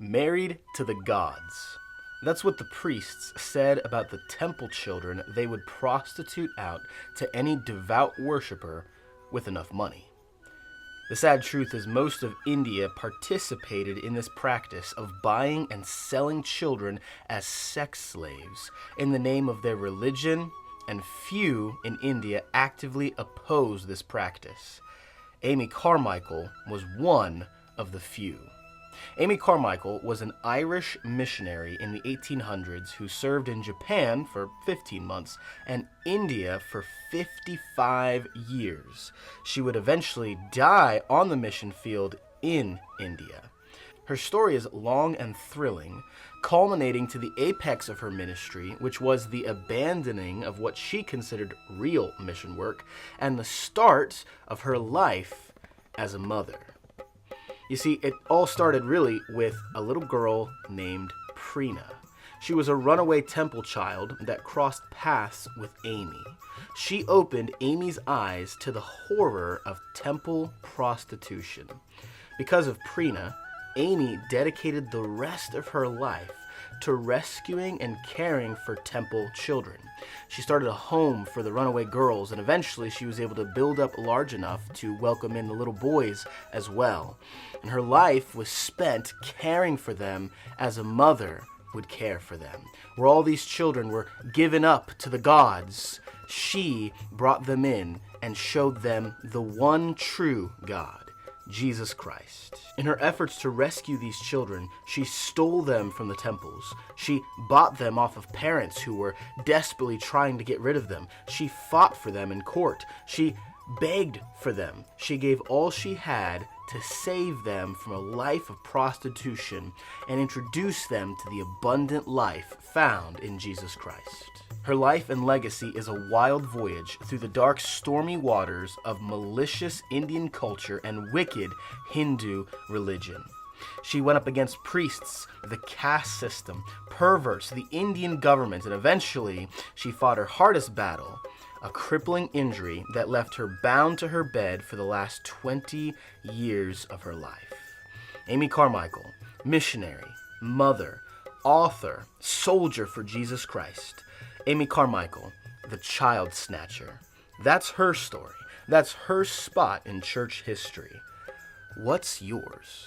Married to the gods. That's what the priests said about the temple children they would prostitute out to any devout worshiper with enough money. The sad truth is most of India participated in this practice of buying and selling children as sex slaves in the name of their religion, and few in India actively oppose this practice. Amy Carmichael was one of the few. Amy Carmichael was an Irish missionary in the 1800s who served in Japan for 15 months and India for 55 years. She would eventually die on the mission field in India. Her story is long and thrilling, culminating to the apex of her ministry, which was the abandoning of what she considered real mission work and the start of her life as a mother. You see, it all started really with a little girl named Preena. She was a runaway temple child that crossed paths with Amy. She opened Amy's eyes to the horror of temple prostitution. Because of Preena, Amy dedicated the rest of her life to rescuing and caring for temple children. She started a home for the runaway girls, and eventually she was able to build up large enough to welcome in the little boys as well. And her life was spent caring for them as a mother would care for them. Where all these children were given up to the gods, she brought them in and showed them the one true God, Jesus Christ. In her efforts to rescue these children, she stole them from the temples. She bought them off of parents who were desperately trying to get rid of them. She fought for them in court. She begged for them. She gave all she had to save them from a life of prostitution and introduce them to the abundant life found in Jesus Christ. Her life and legacy is a wild voyage through the dark, stormy waters of malicious Indian culture and wicked Hindu religion. She went up against priests, the caste system, perverts, the Indian government, and eventually she fought her hardest battle, a crippling injury that left her bound to her bed for the last 20 years of her life. Amy Carmichael, missionary, mother, author, soldier for Jesus Christ. Amy Carmichael, the child snatcher. That's her story. That's her spot in church history. What's yours?